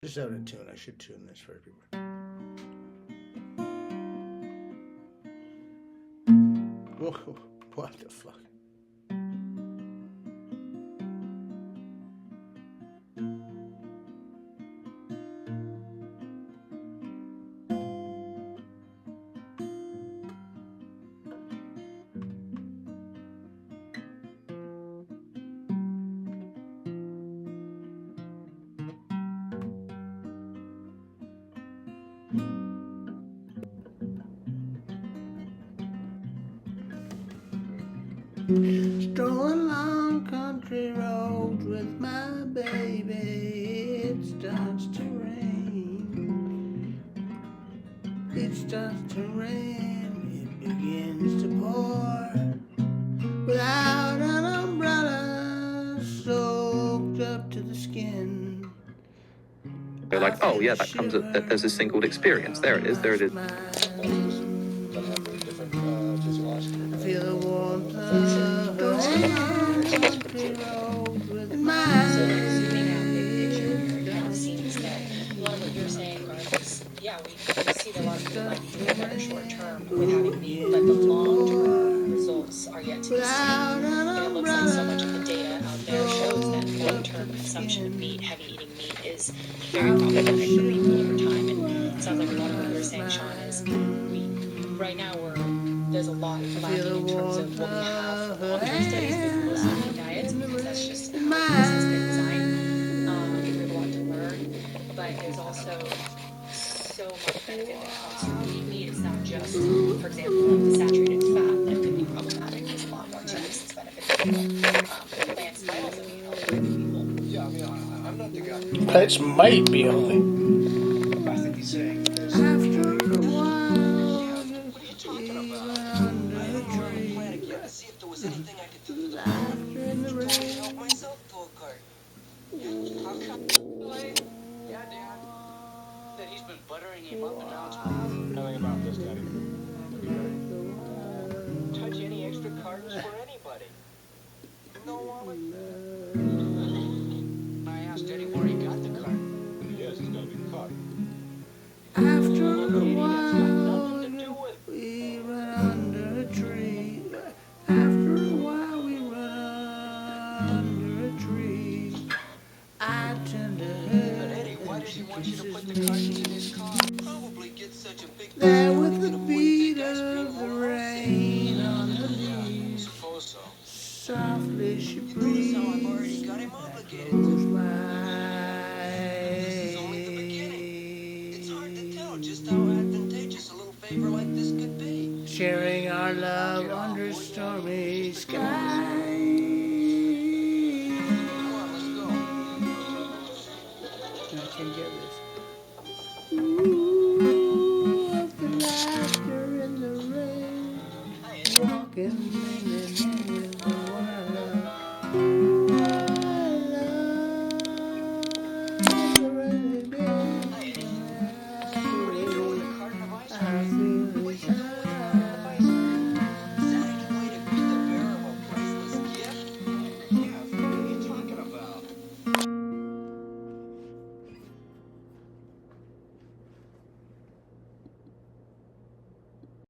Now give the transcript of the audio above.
Just out of tune. I should tune this for everybody. Whoa, what the fuck? Strolling along country roads with my baby. It starts to rain. It starts to rain. It begins to pour. Without an umbrella, soaked up to the skin. They're like, oh yeah, that comes up. There's this thing called experience. There it is. There it is. Feel the warmth of her country road with my Zooming out big picture, you're kind of seeing this that a lot of what you're saying, Garth, is we see that a lot of people might be doing better short term with having meat, but the long term results are yet to be seen. And it looks like so much of the data out there shows that long term consumption of meat, heavy eating meat, is very problematic for people over time. And it sounds like a lot of what you're saying, Sean, is right now there's a lot lacking in terms of what we have for long-term studies with most diets, because that's just how this has been designed. We have a lot to learn, but there's also so much benefit that comes from eating meat. It's not just, for example, like the saturated fat that could be problematic. There's a lot more to this benefit to people. Plants might also be healthy for people. Yeah, I mean, I'm not the guy. Pets might be healthy. I think he's saying there's... After a while, What are you talking about? To see if there was anything I could do to help myself to a cart. How come? Yeah, Dad. That he's been buttering him up and now it's nothing about this, Daddy. Touch any extra cartons for anybody. No, Wally. I asked Eddie where he got the cart. Yes, he's got to be caught. after a while, we run under a tree. After a while, we run under a tree. I tend to But hurt. Eddie, why does he want you to put the cartons in his car? Probably get such a big... There with the beat of the rain on the leaves. Suppose so. Softly she Notice breathes. how I've already got him obligated. Close my This is only the beginning. It's hard to tell just how advantageous a little favor like this could be. sharing our love under stormy skies.